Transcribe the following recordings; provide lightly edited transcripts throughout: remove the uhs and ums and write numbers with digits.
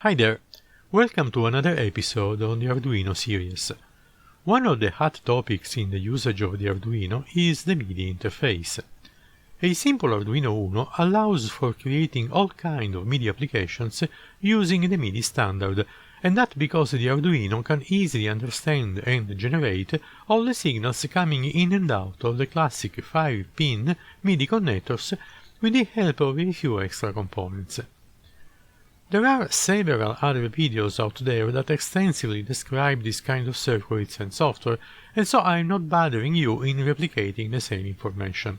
Hi there, welcome to another episode on the Arduino series. One of the hot topics in the usage of the Arduino is the MIDI interface. A simple Arduino Uno allows for creating all kinds of MIDI applications using the MIDI standard, and that because the Arduino can easily understand and generate all the signals coming in and out of the classic 5-pin MIDI connectors with the help of a few extra components. There are several other videos out there that extensively describe this kind of circuits and software, and so I'm not bothering you in replicating the same information.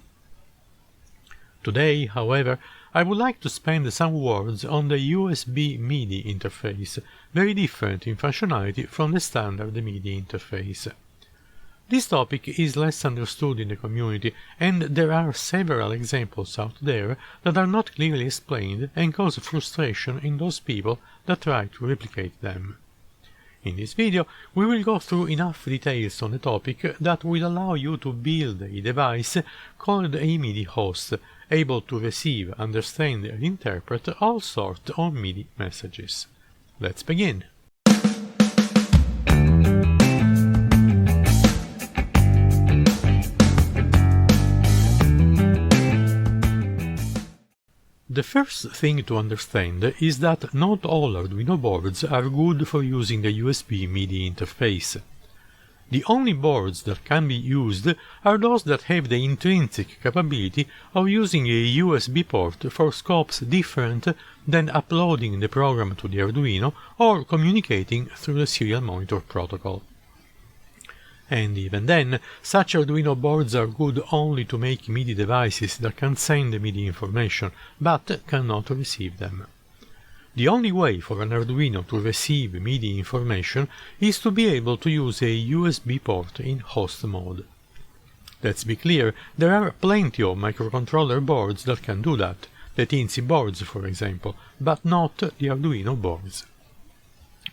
Today, however, I would like to spend some words on the USB MIDI interface, very different in functionality from the standard MIDI interface. This topic is less understood in the community, and there are several examples out there that are not clearly explained and cause frustration in those people that try to replicate them. In this video, we will go through enough details on the topic that will allow you to build a device called a MIDI host, able to receive, understand and interpret all sorts of MIDI messages. Let's begin! The first thing to understand is that not all Arduino boards are good for using the USB MIDI interface. The only boards that can be used are those that have the intrinsic capability of using a USB port for scopes different than uploading the program to the Arduino or communicating through the serial monitor protocol. And even then, such Arduino boards are good only to make MIDI devices that can send MIDI information, but cannot receive them. The only way for an Arduino to receive MIDI information is to be able to use a USB port in host mode. Let's be clear, there are plenty of microcontroller boards that can do that, the Teensy boards for example, but not the Arduino boards.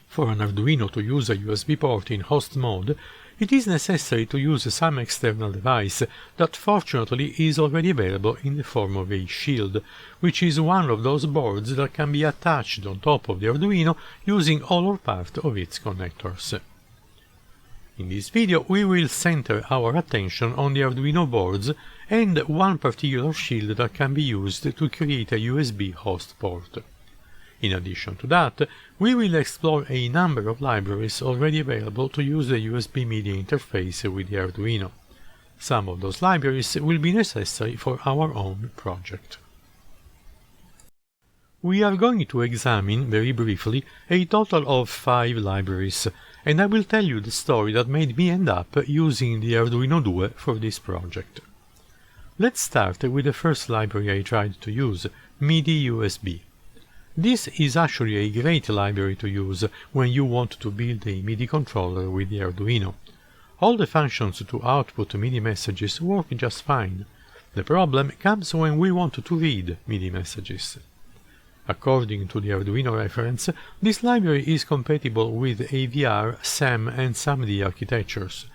For an Arduino to use a USB port in host mode, it is necessary to use some external device that fortunately is already available in the form of a shield, which is one of those boards that can be attached on top of the Arduino using all or part of its connectors. In this video we will center our attention on the Arduino boards and one particular shield that can be used to create a USB host port. In addition to that, we will explore a number of libraries already available to use the USB MIDI interface with the Arduino. Some of those libraries will be necessary for our own project. We are going to examine, very briefly, a total of 5 libraries, and I will tell you the story that made me end up using the Arduino Due for this project. Let's start with the first library I tried to use, MIDI USB. This is actually a great library to use when you want to build a MIDI controller with the Arduino. All the functions to output MIDI messages work just fine. The problem comes when we want to read MIDI messages. According to the Arduino reference, this library is compatible with AVR, SEM and SAMD architectures.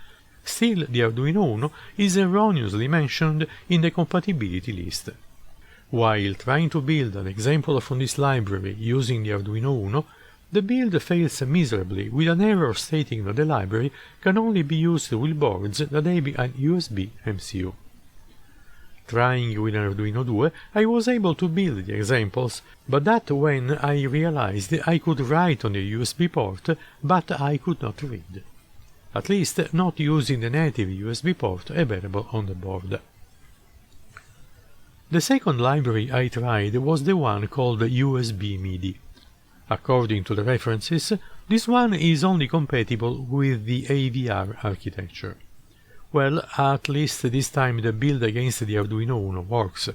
Still, the Arduino Uno is erroneously mentioned in the compatibility list. While trying to build an example from this library using the Arduino Uno, the build fails miserably with an error stating that the library can only be used with boards that have an USB MCU. Trying with an Arduino Due, I was able to build the examples, but that when I realized I could write on the USB port, but I could not read. At least not using the native USB port available on the board. The second library I tried was the one called USB MIDI. According to the references, this one is only compatible with the AVR architecture. Well, at least this time the build against the Arduino Uno works.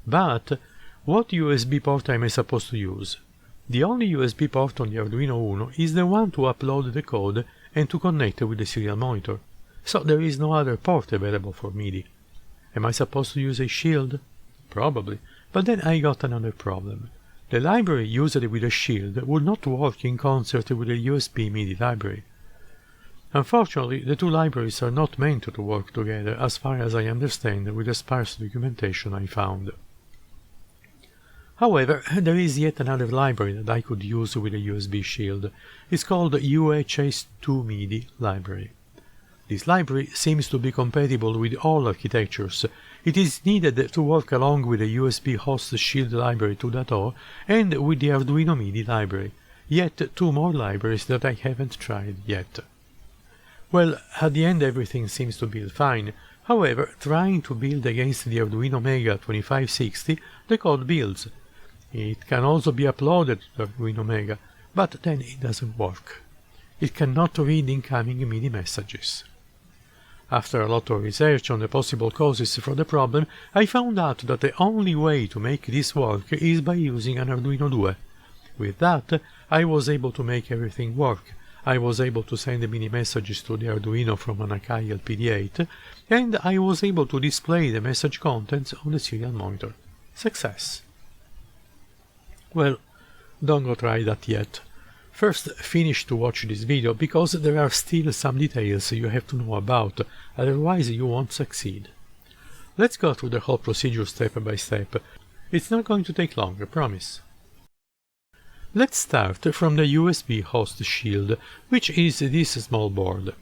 But what USB port am I supposed to use? The only USB port on the Arduino Uno is the one to upload the code and to connect with the serial monitor, so there is no other port available for MIDI. Am I supposed to use a shield? Probably, but then I got another problem. The library used with a shield would not work in concert with the USB MIDI library. Unfortunately, the two libraries are not meant to work together as far as I understand with the sparse documentation I found. However, there is yet another library that I could use with a USB shield. It's called UHS2 MIDI library. This library seems to be compatible with all architectures. It is needed to work along with the USB host shield library 2.0 and with the Arduino MIDI library, yet two more libraries that I haven't tried yet. Well, at the end everything seems to build fine. However, trying to build against the Arduino Mega 2560, the code builds. It can also be uploaded to Arduino Mega, but then it doesn't work. It cannot read incoming MIDI messages. After a lot of research on the possible causes for the problem, I found out that the only way to make this work is by using an Arduino Due. With that, I was able to make everything work. I was able to send MIDI messages to the Arduino from an AKAI LPD8, and I was able to display the message contents on the serial monitor. Success! Well, don't go try that yet. First, finish to watch this video, because there are still some details you have to know about, otherwise you won't succeed. Let's go through the whole procedure step by step. It's not going to take long, I promise. Let's start from the USB host shield, which is this small board.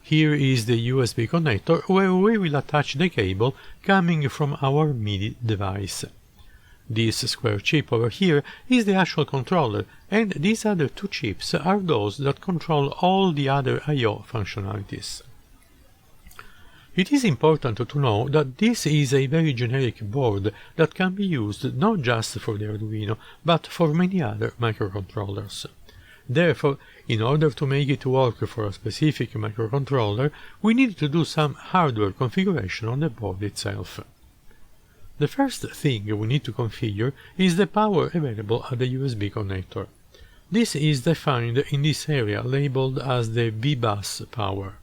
Here is the USB connector where we will attach the cable coming from our MIDI device. This square chip over here is the actual controller, and these other two chips are those that control all the other I/O functionalities. It is important to know that this is a very generic board that can be used not just for the Arduino, but for many other microcontrollers. Therefore, in order to make it work for a specific microcontroller, we need to do some hardware configuration on the board itself. The first thing we need to configure is the power available at the USB connector. This is defined in this area labeled as the V-bus power.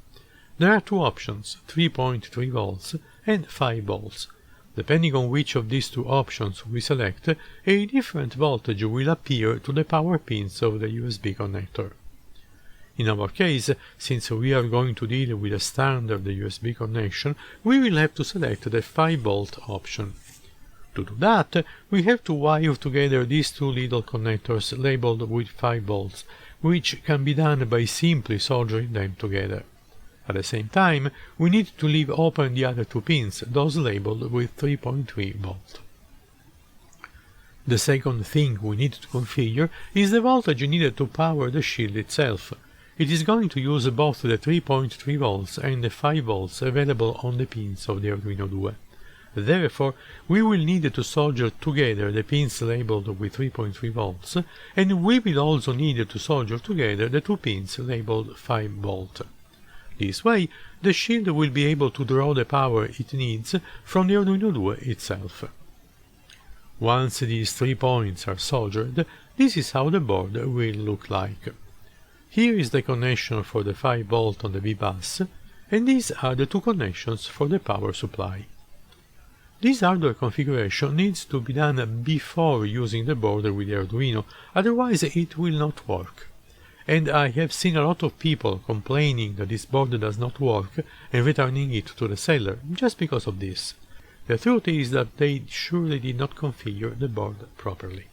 There are two options, 3.3 volts and 5 volts. Depending on which of these two options we select, a different voltage will appear to the power pins of the USB connector. In our case, since we are going to deal with a standard USB connection, we will have to select the 5 volt option. To do that, we have to wire together these two little connectors labeled with 5 volts, which can be done by simply soldering them together. At the same time, we need to leave open the other two pins, those labeled with 3.3 volt. The second thing we need to configure is the voltage needed to power the shield itself. It is going to use both the 3.3 volts and the 5 volts available on the pins of the Arduino Due. Therefore, we will need to solder together the pins labeled with 3.3 volts, and we will also need to solder together the two pins labeled 5 volt. This way, the shield will be able to draw the power it needs from the Arduino Due itself. Once these 3 points are soldered, this is how the board will look like. Here is the connection for the 5 volt on the V-bus, and these are the two connections for the power supply. This hardware configuration needs to be done before using the board with the Arduino, otherwise it will not work. And I have seen a lot of people complaining that this board does not work and returning it to the seller, just because of this. The truth is that they surely did not configure the board properly.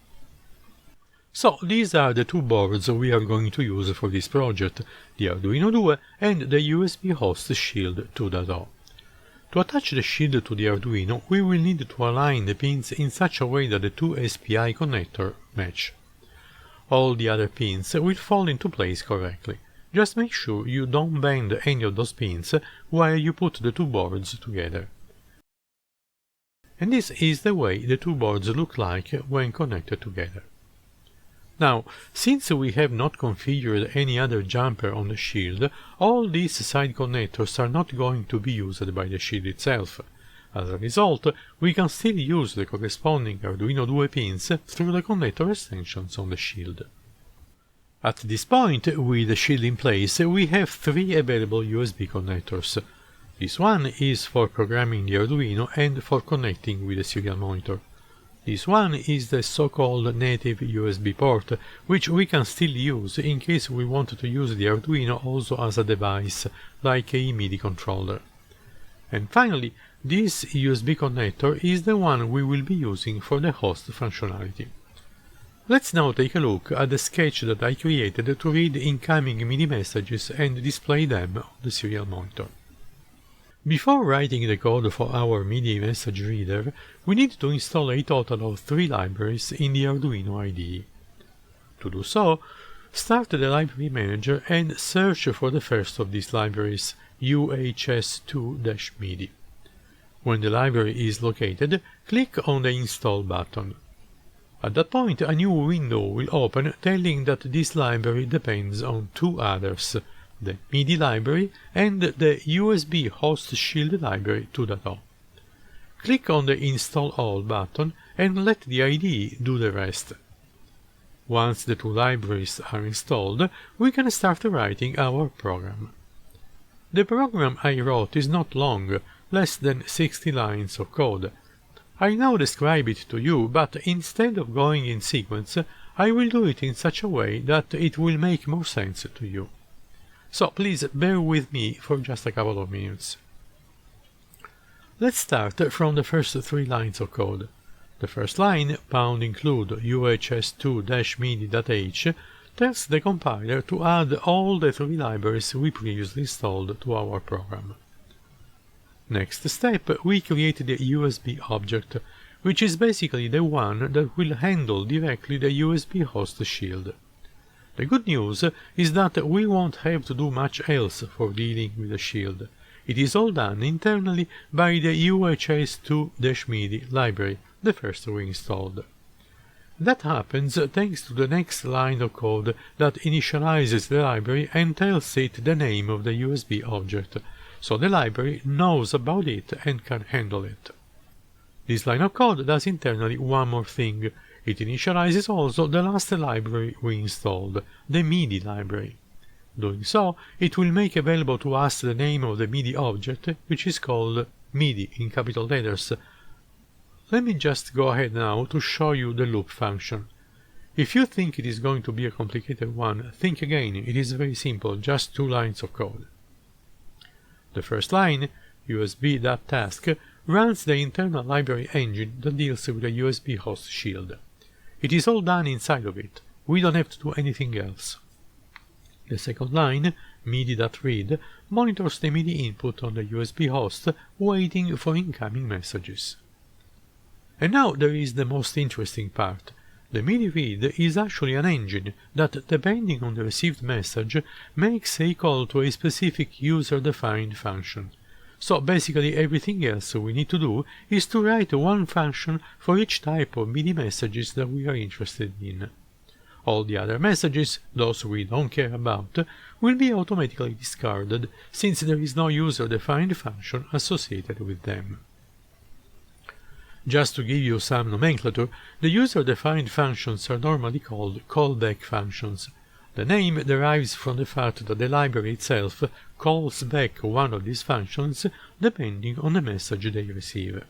So these are the two boards we are going to use for this project, the Arduino Due and the USB host shield 2.0. To attach the shield to the Arduino, we will need to align the pins in such a way that the two SPI connectors match. All the other pins will fall into place correctly. Just make sure you don't bend any of those pins while you put the two boards together. And this is the way the two boards look like when connected together. Now, since we have not configured any other jumper on the shield, all these side connectors are not going to be used by the shield itself. As a result, we can still use the corresponding Arduino Due pins through the connector extensions on the shield. At this point, with the shield in place, we have 3 available USB connectors. This one is for programming the Arduino and for connecting with the serial monitor. This one is the so-called native USB port, which we can still use in case we want to use the Arduino also as a device, like a MIDI controller. And finally, this USB connector is the one we will be using for the host functionality. Let's now take a look at the sketch that I created to read incoming MIDI messages and display them on the serial monitor. Before writing the code for our MIDI message reader, we need to install a total of 3 libraries in the Arduino IDE. To do so, start the library manager and search for the first of these libraries, UHS2-MIDI. When the library is located, click on the Install button. At that point, a new window will open telling that this library depends on 2 others, the MIDI library and the USB host shield library 2.0. Click on the Install All button and let the IDE do the rest. Once the 2 libraries are installed, we can start writing our program. The program I wrote is not long, less than 60 lines of code. I now describe it to you, but instead of going in sequence, I will do it in such a way that it will make more sense to you. So please bear with me for just a couple of minutes. Let's start from the first 3 lines of code. The first line, #include UHS2-MIDI.h, tells the compiler to add all the 3 libraries we previously installed to our program. Next step, we create the USB object, which is basically the one that will handle directly the USB host shield. The good news is that we won't have to do much else for dealing with the shield. It is all done internally by the UHS2-MIDI library, the first we installed. That happens thanks to the next line of code that initializes the library and tells it the name of the USB object, so the library knows about it and can handle it. This line of code does internally one more thing. It initializes also the last library we installed, the MIDI library. Doing so, it will make available to us the name of the MIDI object, which is called MIDI in capital letters. Let me just go ahead now to show you the loop function. If you think it is going to be a complicated one, think again. It is very simple, just 2 lines of code. The first line, USB.task, runs the internal library engine that deals with the USB host shield. It is all done inside of it. We don't have to do anything else. The second line, MIDI.read, monitors the MIDI input on the USB host, waiting for incoming messages. And now there is the most interesting part. The MIDI read is actually an engine that, depending on the received message, makes a call to a specific user-defined function. So basically everything else we need to do is to write one function for each type of MIDI messages that we are interested in. All the other messages, those we don't care about, will be automatically discarded, since there is no user-defined function associated with them. Just to give you some nomenclature, the user-defined functions are normally called callback functions. The name derives from the fact that the library itself calls back one of these functions depending on the message they receive.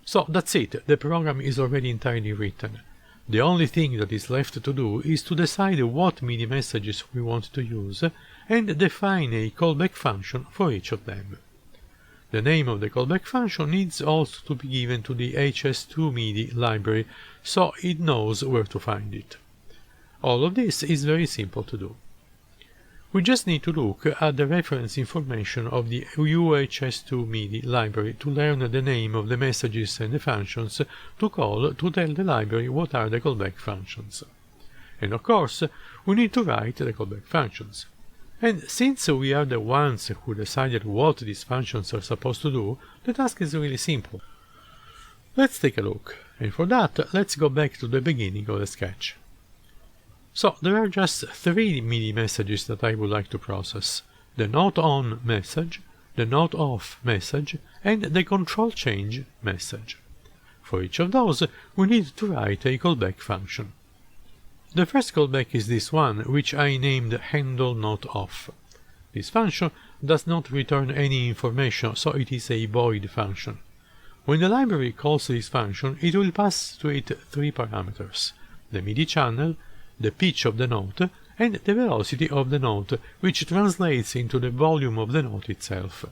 So that's it, the program is already entirely written. The only thing that is left to do is to decide what MIDI messages we want to use and define a callback function for each of them. The name of the callback function needs also to be given to the HS2MIDI library, so it knows where to find it. All of this is very simple to do. We just need to look at the reference information of the UHS2MIDI library to learn the name of the messages and the functions to call to tell the library what are the callback functions. And of course, we need to write the callback functions. And since we are the ones who decided what these functions are supposed to do, the task is really simple. Let's take a look, and for that, let's go back to the beginning of the sketch. So, there are just 3 MIDI messages that I would like to process: the note on message, the note off message, and the control change message. For each of those, we need to write a callback function. The first callback is this one, which I named handle note off. This function does not return any information, so it is a void function. When the library calls this function, it will pass to it 3 parameters: the MIDI channel, the pitch of the note, and the velocity of the note, which translates into the volume of the note itself.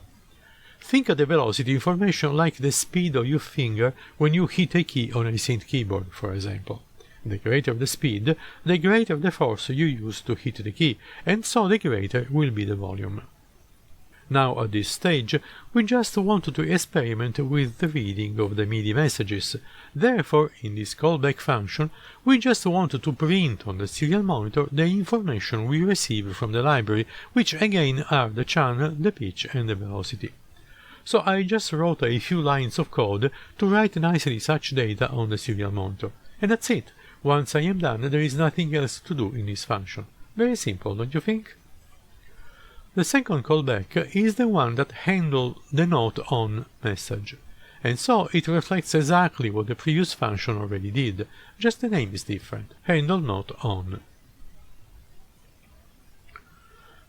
think of the velocity information like the speed of your finger when you hit a key on a synth keyboard, for example. The greater the speed, the greater the force you use to hit the key, and so the greater will be the volume. Now at this stage, we just want to experiment with the reading of the MIDI messages. Therefore, in this callback function, we just want to print on the serial monitor the information we receive from the library, which again are the channel, the pitch and the velocity. So I just wrote a few lines of code to write nicely such data on the serial monitor. And that's it. Once I am done, there is nothing else to do in this function. Very simple, don't you think? The second callback is the one that handles the note on message, and so it reflects exactly what the previous function already did, just the name is different, handle note on.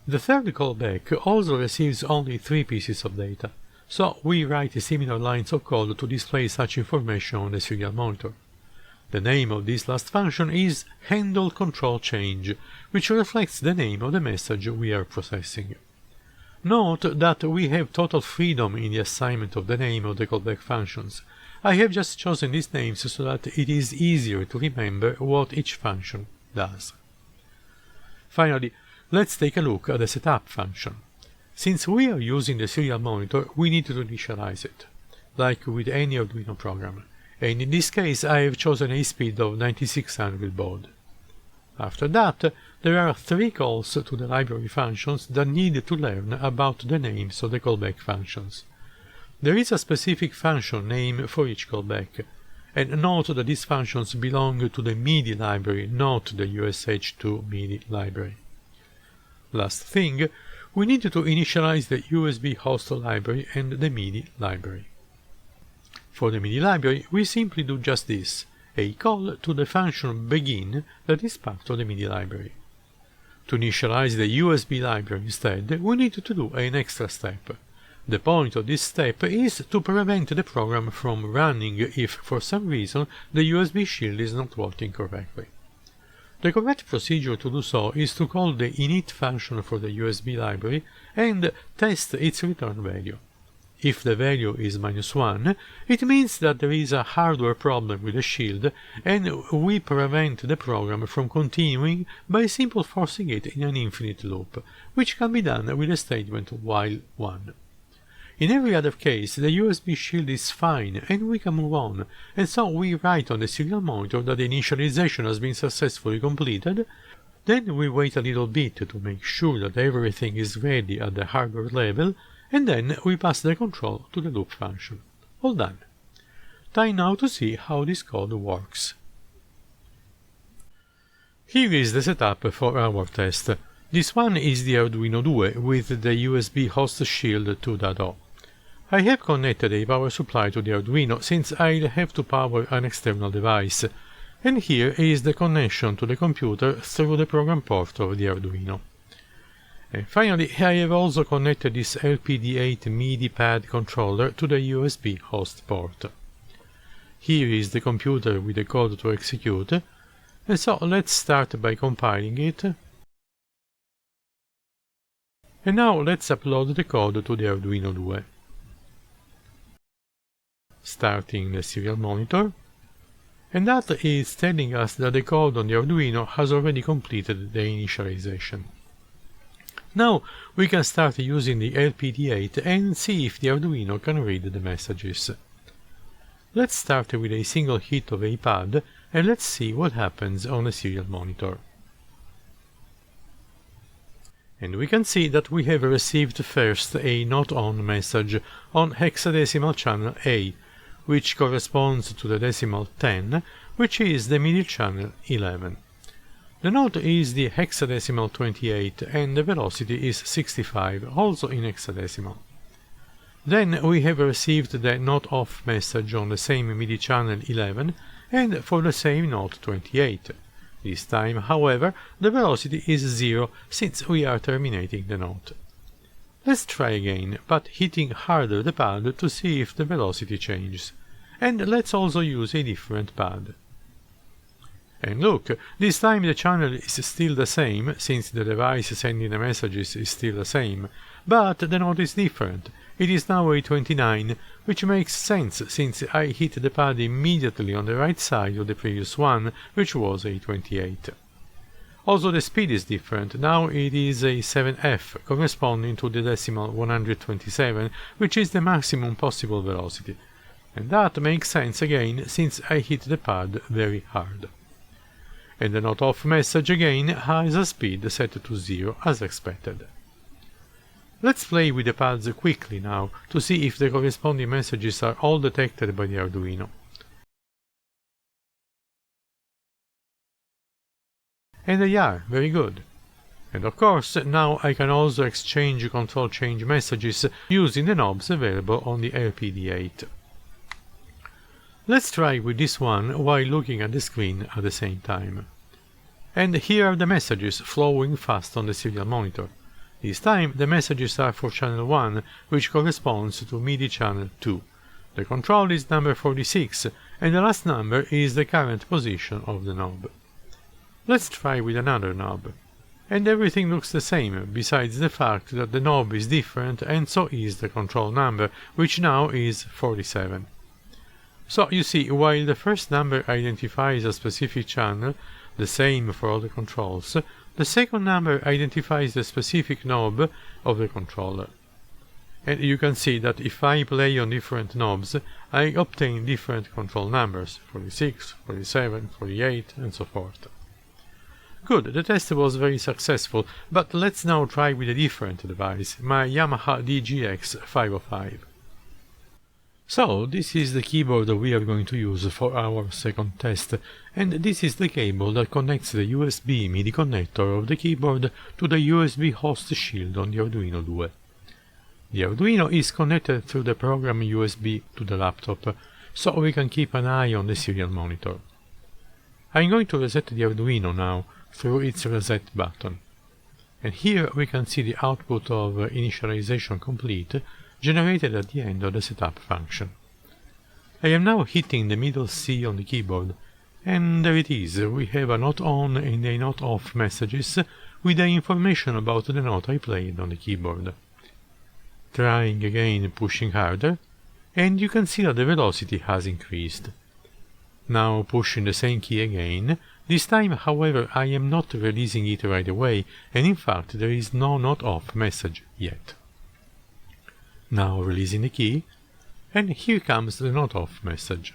The third callback also receives only 3 pieces of data, so we write similar lines of code to display such information on the serial monitor. The name of this last function is handle control change, which reflects the name of the message we are processing. Note that we have total freedom in the assignment of the name of the callback functions. I have just chosen these names so that it is easier to remember what each function does. Finally, let's take a look at the setup function. Since we are using the serial monitor, we need to initialize it, like with any Arduino program. And in this case I have chosen a speed of 9600 baud. After that, there are 3 calls to the library functions that need to learn about the names of the callback functions. There is a specific function name for each callback, and note that these functions belong to the MIDI library, not the USH2 MIDI library. Last thing, we need to initialize the USB host library and the MIDI library. For the MIDI library, we simply do just this, a call to the function begin that is part of the MIDI library. To initialize the USB library instead, we need to do an extra step. The point of this step is to prevent the program from running if for some reason the USB shield is not working correctly. The correct procedure to do so is to call the init function for the USB library and test its return value. If the value is -1, it means that there is a hardware problem with the shield, and we prevent the program from continuing by simply forcing it in an infinite loop, which can be done with the statement while 1. In every other case, the USB shield is fine and we can move on, and so we write on the serial monitor that the initialization has been successfully completed. Then we wait a little bit to make sure that everything is ready at the hardware level, and then we pass the control to the loop function. All done. Time now to see how this code works. Here is the setup for our test. This one is the Arduino 2 with the USB host shield 2.0. I have connected a power supply to the Arduino since I'll have to power an external device, and here is the connection to the computer through the program port of the Arduino. And finally, I have also connected this LPD8 MIDI pad controller to the USB host port. Here is the computer with the code to execute, and so let's start by compiling it. And now let's upload the code to the Arduino 2. Starting the serial monitor, and that is telling us that the code on the Arduino has already completed the initialization. Now we can start using the LPD8 and see if the Arduino can read the messages. Let's start with a single hit of a pad and let's see what happens on the serial monitor. And we can see that we have received first a not on message on hexadecimal channel A, which corresponds to the decimal 10, which is the middle channel 11. The note is the hexadecimal 28 and the velocity is 65, also in hexadecimal. Then we have received the not off message on the same MIDI channel 11 and for the same note 28. This time, however, the velocity is 0 since we are terminating the note. Let's try again, but hitting harder the pad to see if the velocity changes. And let's also use a different pad. And look, this time the channel is still the same, since the device sending the messages is still the same, but the note is different. It is now a 29, which makes sense since I hit the pad immediately on the right side of the previous one, which was a 28. Also the speed is different, now it is a 7F, corresponding to the decimal 127, which is the maximum possible velocity. And that makes sense again, since I hit the pad very hard. And the not off message again has a speed set to 0 as expected. Let's play with the pads quickly now to see if the corresponding messages are all detected by the Arduino. And they are, very good. And of course, now I can also exchange control change messages using the knobs available on the LPD8. Let's try with this one while looking at the screen at the same time. And here are the messages flowing fast on the serial monitor. This time the messages are for channel 1, which corresponds to MIDI channel 2. The control is number 46, and the last number is the current position of the knob. Let's try with another knob. And everything looks the same, besides the fact that the knob is different and so is the control number, which now is 47. So you see, while the first number identifies a specific channel, the same for all the controls, the second number identifies the specific knob of the controller. And you can see that if I play on different knobs, I obtain different control numbers, 46, 47, 48, and so forth. Good, the test was very successful, but let's now try with a different device, my Yamaha DGX 505. So, this is the keyboard we are going to use for our second test, and this is the cable that connects the USB MIDI connector of the keyboard to the USB host shield on the Arduino 2. The Arduino is connected through the program USB to the laptop, so we can keep an eye on the serial monitor. I'm going to reset the Arduino now through its reset button. And here we can see the output of initialization complete generated at the end of the setup function. I am now hitting the middle C on the keyboard, and there it is, we have a not on and a not off messages with the information about the note I played on the keyboard. Trying again, pushing harder, and you can see that the velocity has increased. Now pushing the same key again, this time however I am not releasing it right away, and in fact there is no not off message yet. Now releasing the key, and here comes the not off message.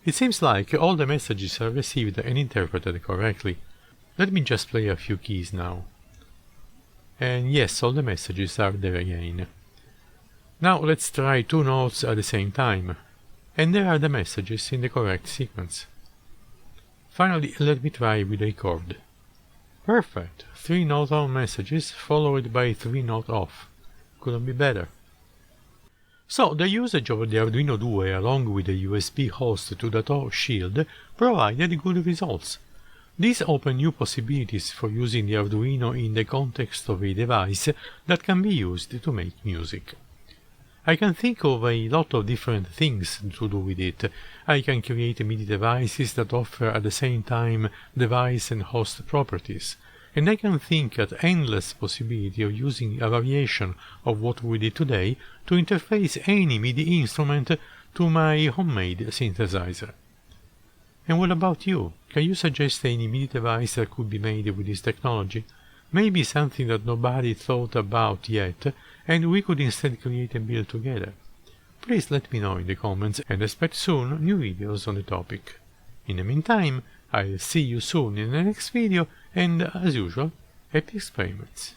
It seems like all the messages are received and interpreted correctly. Let me just play a few keys now. And yes, all the messages are there again. Now let's try two notes at the same time, and there are the messages in the correct sequence. Finally, let me try with a chord. Perfect! 3 note on messages followed by 3 note off. Couldn't be better. So, the usage of the Arduino 2 along with the USB host to the toe shield provided good results. These open new possibilities for using the Arduino in the context of a device that can be used to make music. I can think of a lot of different things to do with it. I can create MIDI devices that offer at the same time device and host properties, and I can think at endless possibility of using a variation of what we did today to interface any MIDI instrument to my homemade synthesizer. And what about you? Can you suggest any MIDI device that could be made with this technology? Maybe something that nobody thought about yet, and we could instead create and build together. Please let me know in the comments, and expect soon new videos on the topic. In the meantime, I'll see you soon in the next video, and as usual, happy experiments!